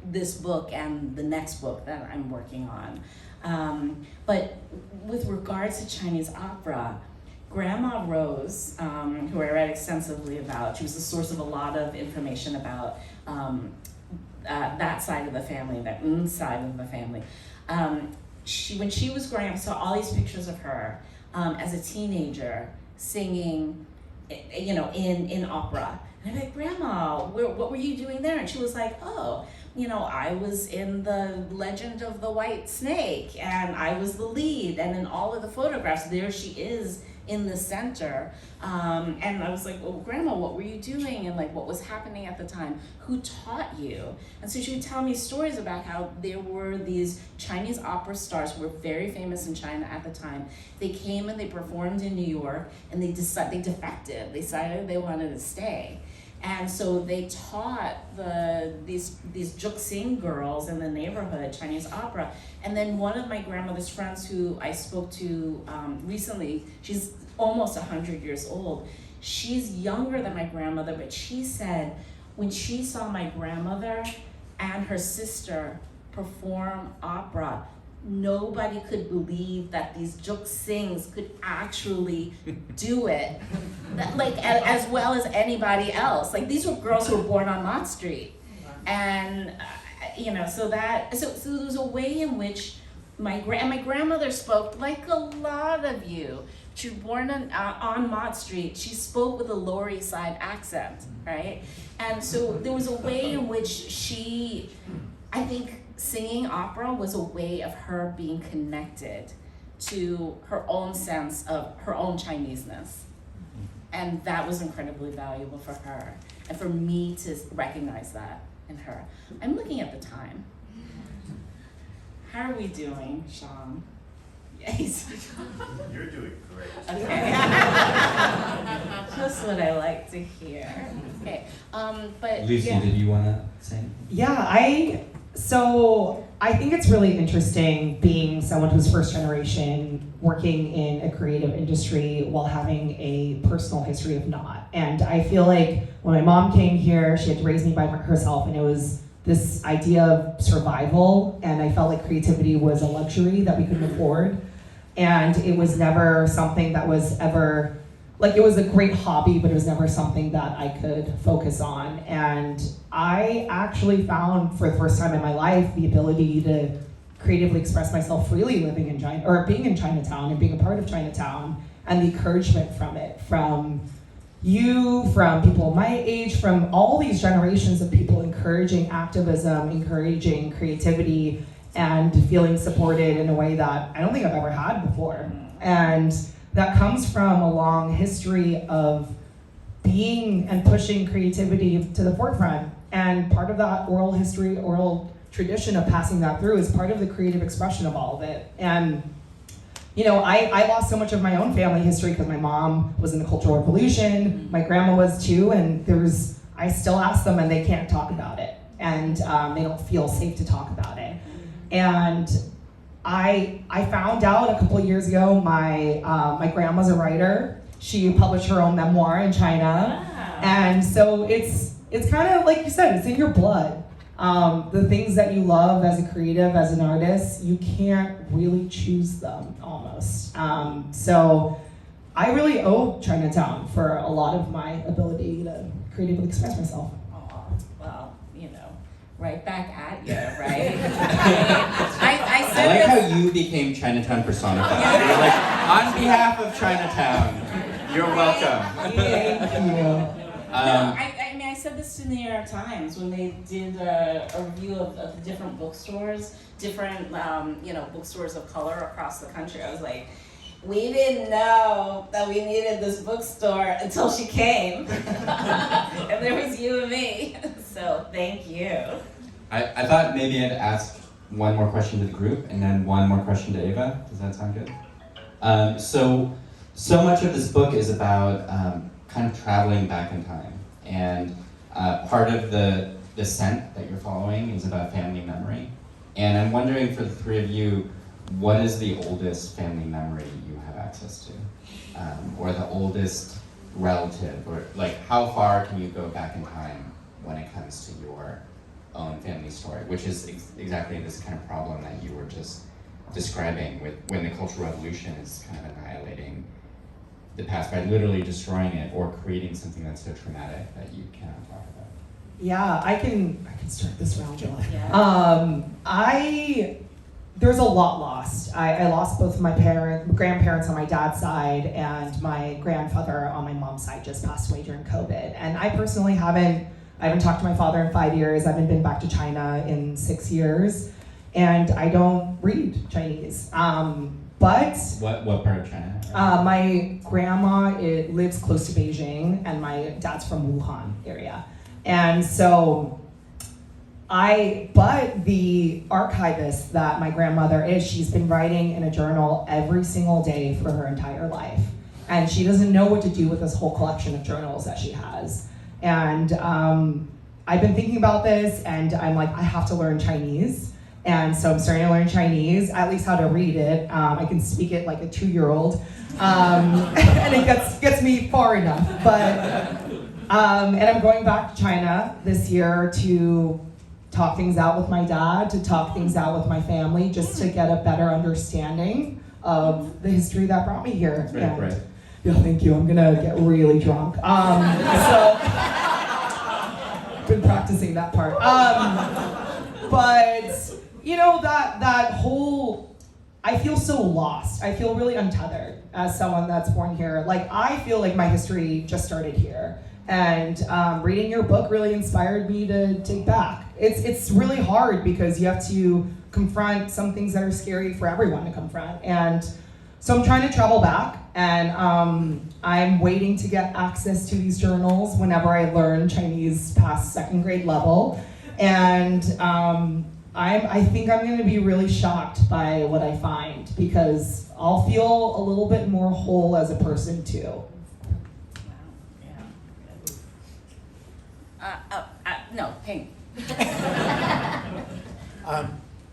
[SPEAKER 2] this book and the next book that I'm working on. But with regards to Chinese opera, Grandma Rose, who I read extensively about, she was the source of a lot of information about that side of the family, that side of the family. When she was growing up, I saw all these pictures of her as a teenager singing, in opera. And I'm like, Grandma, what were you doing there? And she was like, I was in the Legend of the White Snake, and I was the lead, and in all of the photographs, there she is in the center. And I was like, well, Grandma, what were you doing? And like, what was happening at the time? Who taught you? And so she would tell me stories about how there were these Chinese opera stars who were very famous in China at the time. They came and they performed in New York, and they defected. They decided they wanted to stay. And so they taught these Juxing girls in the neighborhood Chinese opera. And then one of my grandmother's friends who I spoke to recently, she's almost 100 years old. She's younger than my grandmother, but she said when she saw my grandmother and her sister perform opera, nobody could believe that these Juxings could actually do it, as well as anybody else. Like, these were girls who were born on Mott Street, and so there was a way in which my grandmother spoke like a lot of you. She was born on Mott Street. She spoke with a Lower East Side accent, right? And so there was a way in which she, I think, singing opera was a way of her being connected to her own sense of her own Chineseness. And that was incredibly valuable for her, and for me to recognize that in her. I'm looking at the time. How are we doing, Sean? Yes.
[SPEAKER 1] You're doing great.
[SPEAKER 2] Okay. Just what I like to hear. Okay. But
[SPEAKER 3] Lucy,
[SPEAKER 2] yeah.
[SPEAKER 3] did you want to say anything?
[SPEAKER 6] Yeah, so I think it's really interesting being someone who's first generation, working in a creative industry while having a personal history of not. And I feel like when my mom came here, she had to raise me by herself, and it was this idea of survival, and I felt like creativity was a luxury that we couldn't afford. And it was never something that was ever, like, it was a great hobby, but it was never something that I could focus on. And I actually found, for the first time in my life, the ability to creatively express myself freely living in China, or being in Chinatown and being a part of Chinatown, and the encouragement from it, from you, from people my age, from all these generations of people encouraging activism, encouraging creativity, and feeling supported in a way that I don't think I've ever had before. And that comes from a long history of being and pushing creativity to the forefront. And part of that oral history, oral tradition of passing that through is part of the creative expression of all of it. And I lost so much of my own family history because my mom was in the Cultural Revolution, my grandma was too, and I still ask them and they can't talk about it. And they don't feel safe to talk about it. And I found out a couple of years ago, my grandma's a writer. She published her own memoir in China.
[SPEAKER 2] Wow.
[SPEAKER 6] And so it's kind of like you said, it's in your blood. The things that you love as a creative, as an artist, you can't really choose them almost. So I really owe Chinatown for a lot of my ability to creatively express myself.
[SPEAKER 2] Oh, well, right back at you, right? I
[SPEAKER 3] I
[SPEAKER 2] said
[SPEAKER 3] like
[SPEAKER 2] this.
[SPEAKER 3] how you became Chinatown personified. You're like, on behalf of Chinatown. You're welcome.
[SPEAKER 6] Thank you.
[SPEAKER 2] I mean, I said this to the New York Times when they did a review of the different bookstores, different bookstores of color across the country. I was like, we didn't know that we needed this bookstore until she came, and there was you and me. So thank you.
[SPEAKER 3] I thought maybe I'd ask one more question to the group and then one more question to Ava. Does that sound good? So much of this book is about kind of traveling back in time. And part of the descent that you're following is about family memory. And I'm wondering for the three of you, what is the oldest family memory you have access to? Or the oldest relative? Or like how far can you go back in time when it comes to your own family story? Which is exactly this kind of problem that you were just describing with when the Cultural Revolution is kind of annihilating the past by literally destroying it or creating something that's so traumatic that you cannot talk about.
[SPEAKER 6] Yeah, I can start this round, Jill.
[SPEAKER 2] Yeah.
[SPEAKER 6] There's a lot lost. I lost both my grandparents on my dad's side, and my grandfather on my mom's side just passed away during COVID. And I personally haven't talked to my father in 5 years. I haven't been back to China in 6 years, and I don't read Chinese. But
[SPEAKER 3] what part of China?
[SPEAKER 6] my grandma lives close to Beijing, and my dad's from Wuhan area. And so but the archivist that my grandmother is, she's been writing in a journal every single day for her entire life. And she doesn't know what to do with this whole collection of journals that she has. And I've been thinking about this, and I'm like, I have to learn Chinese. And so I'm starting to learn Chinese, at least how to read it. I can speak it like a 2-year-old. And it gets me far enough. But and I'm going back to China this year to talk things out with my dad, to talk things out with my family, just to get a better understanding of the history that brought me here.
[SPEAKER 3] Right.
[SPEAKER 6] Yeah, thank you. I'm gonna get really drunk. So been practicing that part. But you know, that whole, I feel so lost. I feel really untethered as someone that's born here. Like, I feel like my history just started here. And reading your book really inspired me to dig back. It's really hard because you have to confront some things that are scary for everyone to confront. And so I'm trying to travel back, and I'm waiting to get access to these journals whenever I learn Chinese past 2nd grade level. And I think I'm gonna be really shocked by what I find, because I'll feel a little bit more whole as a person too.
[SPEAKER 2] No, Ping.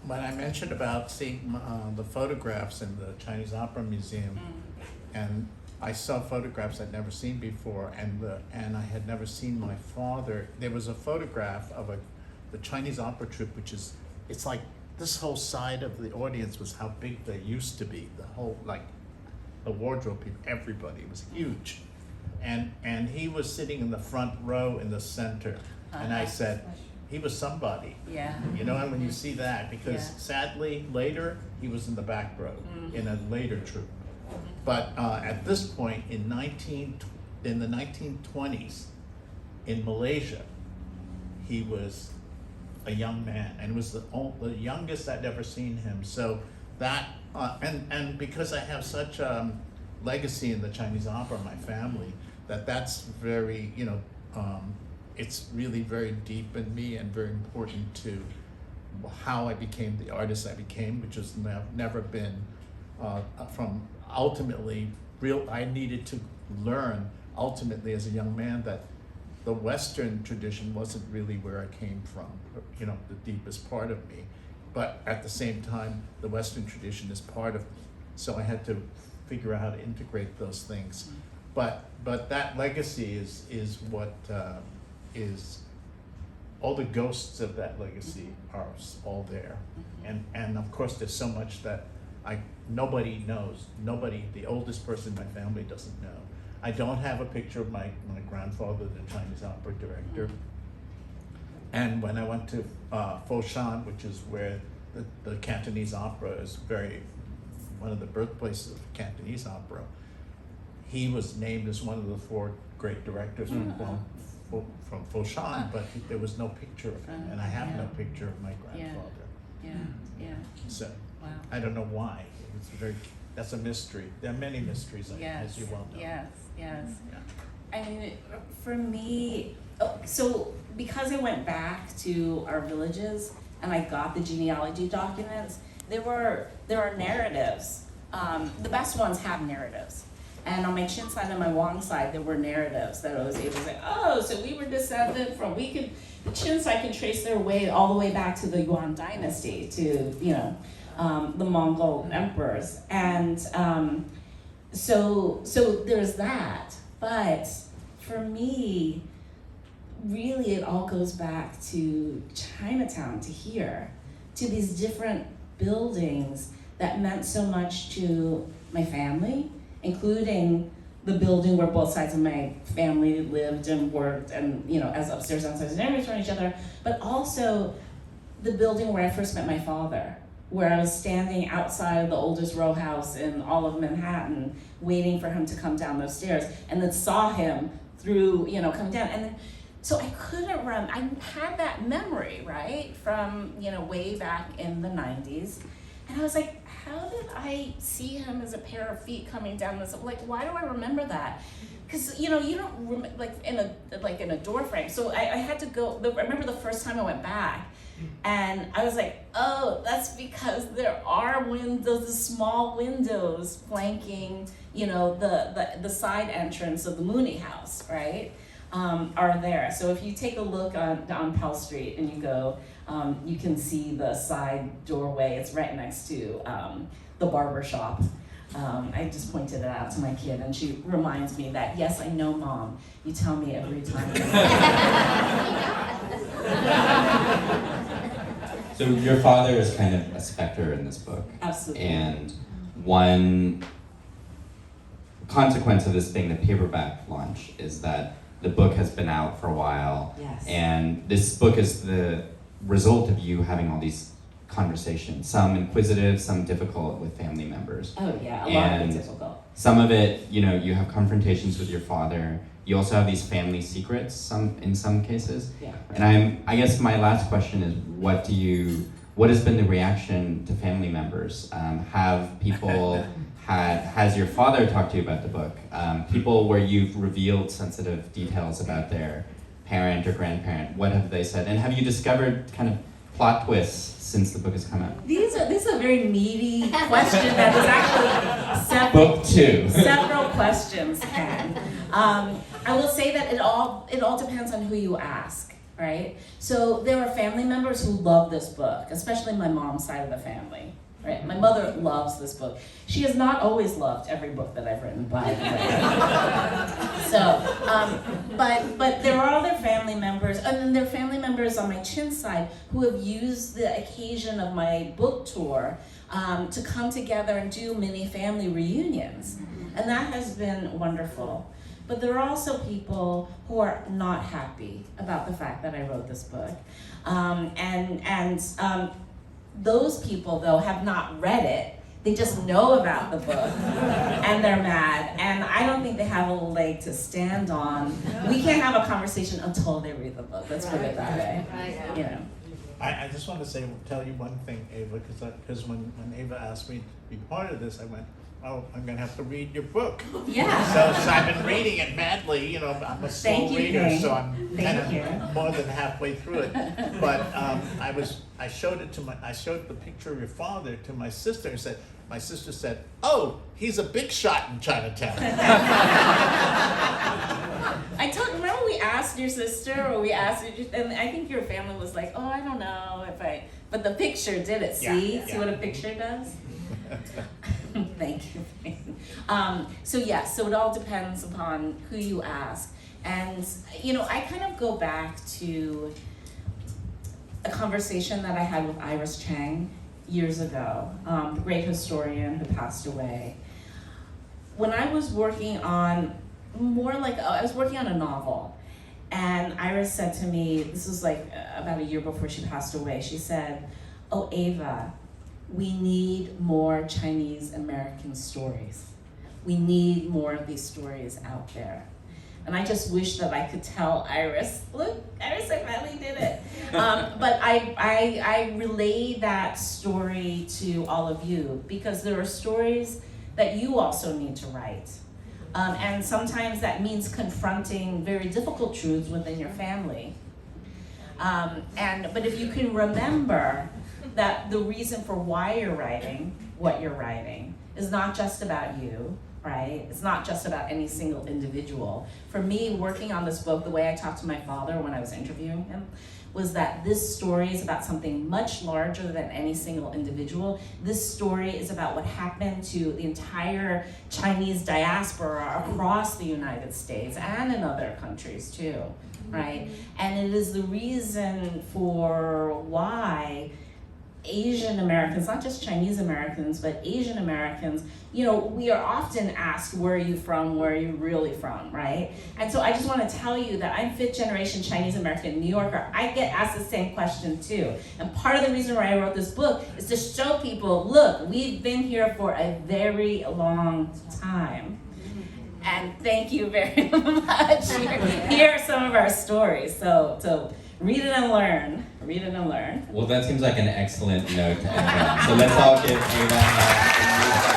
[SPEAKER 4] When I mentioned about seeing the photographs in the Chinese Opera Museum, and I saw photographs I'd never seen before, and I had never seen my father. There was a photograph of the Chinese opera troupe, it's like this whole side of the audience was how big they used to be. The whole, like, the wardrobe, everybody was huge. And he was sitting in the front row in the center. And I said, he was somebody.
[SPEAKER 2] Yeah.
[SPEAKER 4] You know, and when you see that, because sadly, later, he was in the back row in a later troupe. But at this point, in the 1920s, in Malaysia, he was a young man, and was the youngest I'd ever seen him. So that, and because I have such legacy in the Chinese opera, my family, that's very, it's really very deep in me and very important to how I became the artist I became, which has never been from ultimately I needed to learn ultimately as a young man that the Western tradition wasn't really where I came from, the deepest part of me. But at the same time, the Western tradition is part of me. So I had to figure out how to integrate those things. But that legacy is what is, all the ghosts of that legacy are all there. And of course there's so much that nobody knows. The oldest person in my family doesn't know. I don't have a picture of my grandfather, the Chinese opera director. And when I went to Foshan, which is where the Cantonese opera is one of the birthplaces of Cantonese opera, he was named as one of the 4 great directors from Foshan, but there was no picture of him, and I have no picture of my grandfather.
[SPEAKER 2] Yeah.
[SPEAKER 4] So
[SPEAKER 2] Wow.
[SPEAKER 4] I don't know why. That's a mystery. There are many mysteries, as you well know.
[SPEAKER 2] Yes.
[SPEAKER 4] Yeah.
[SPEAKER 2] I mean, for me, so because I went back to our villages and I got the genealogy documents, there are narratives. The best ones have narratives. And on my Chen side and my Wang side, there were narratives that I was able to say, oh, so we were descended from, the Chen side can trace their way all the way back to the Yuan dynasty, to, the Mongol emperors. And so there's that. But for me, really it all goes back to Chinatown, to here, to these different buildings that meant so much to my family, including the building where both sides of my family lived and worked, and as upstairs, downstairs, and everybody's from each other, but also the building where I first met my father, where I was standing outside of the oldest row house in all of Manhattan, waiting for him to come down those stairs, and then saw him through, come down. And then, so I couldn't run, I had that memory, right, from, way back in the 90s. And I was like, how did I see him as a pair of feet coming down this, like, why do I remember that? Because, you don't, in a door frame. So I had to go, I remember the first time I went back, and I was like, oh, that's because there are windows, the small windows flanking, the side entrance of the Mooney house, right, are there. So if you take a look on Pell Street and you go, you can see the side doorway. It's right next to the barber shop. I just pointed it out to my kid, and she reminds me that, yes, I know, Mom. You tell me every time.
[SPEAKER 3] So your father is kind of a specter in this book.
[SPEAKER 2] Absolutely.
[SPEAKER 3] And one consequence of this being the paperback launch is that the book has been out for a while.
[SPEAKER 2] Yes.
[SPEAKER 3] And this book is the result of you having all these conversations, some inquisitive, some difficult with family members.
[SPEAKER 2] Oh yeah, a lot of it difficult.
[SPEAKER 3] Some of it, you have confrontations with your father. You also have these family secrets, in some cases.
[SPEAKER 2] Yeah.
[SPEAKER 3] And I guess my last question is, what has been the reaction to family members? Have people has your father talked to you about the book? People where you've revealed sensitive details about their parent or grandparent, what have they said? And have you discovered kind of plot twists since the book has come out?
[SPEAKER 2] This is a very meaty question that is actually
[SPEAKER 3] Book 2.
[SPEAKER 2] several questions, Ken. I will say that it all depends on who you ask, right? So there are family members who love this book, especially my mom's side of the family, right? My mother loves this book. She has not always loved every book that I've written, by the way. So, but there are other family members, and then there are family members on my Chen side who have used the occasion of my book tour to come together and do mini family reunions. And that has been wonderful. But there are also people who are not happy about the fact that I wrote this book. Those people, though, have not read it. They just know about the book, and they're mad. And I don't think they have a leg to stand on. We can't have a conversation until they read the book. Let's put it that way.
[SPEAKER 5] Right.
[SPEAKER 4] I just want to tell you one thing, Ava, because when Ava asked me to be part of this, I went, oh, I'm going to have to read your book.
[SPEAKER 2] Yeah.
[SPEAKER 4] So I've been reading it madly. I'm a slow reader, so I'm kind of more than halfway through it. But I showed the picture of your father to my sister and said, my sister said, oh, he's a big shot in Chinatown.
[SPEAKER 2] Remember we asked your sister, or we asked, and I think your family was like, oh, I don't know but the picture did it, see?
[SPEAKER 4] Yeah.
[SPEAKER 2] See what a picture does? Thank you. So it all depends upon who you ask. And, I kind of go back to a conversation that I had with Iris Chang years ago, the great historian who passed away. When I was working on I was working on a novel, and Iris said to me, this was about a year before she passed away, she said, oh, Ava, we need more Chinese American stories. We need more of these stories out there. And I just wish that I could tell Iris, look, Iris, I finally did it. But I relay that story to all of you because there are stories that you also need to write. And sometimes that means confronting very difficult truths within your family. But if you can remember that the reason for why you're writing what you're writing is not just about you, right? It's not just about any single individual. For me, working on this book, the way I talked to my father when I was interviewing him, was that this story is about something much larger than any single individual. This story is about what happened to the entire Chinese diaspora across the United States and in other countries too, right? And it is the reason for why Asian Americans, not just Chinese Americans, but Asian Americans, you know, we are often asked, where are you from, where are you really from, right? And so I just want to tell you that I'm fifth generation Chinese American New Yorker. I get asked the same question too. And part of the reason why I wrote this book is to show people, look, we've been here for a very long time. And thank you very much. Here are some of our stories. So read it and learn. Read it and learn.
[SPEAKER 3] Well, that seems like an excellent note to end on. So let's all give Ava a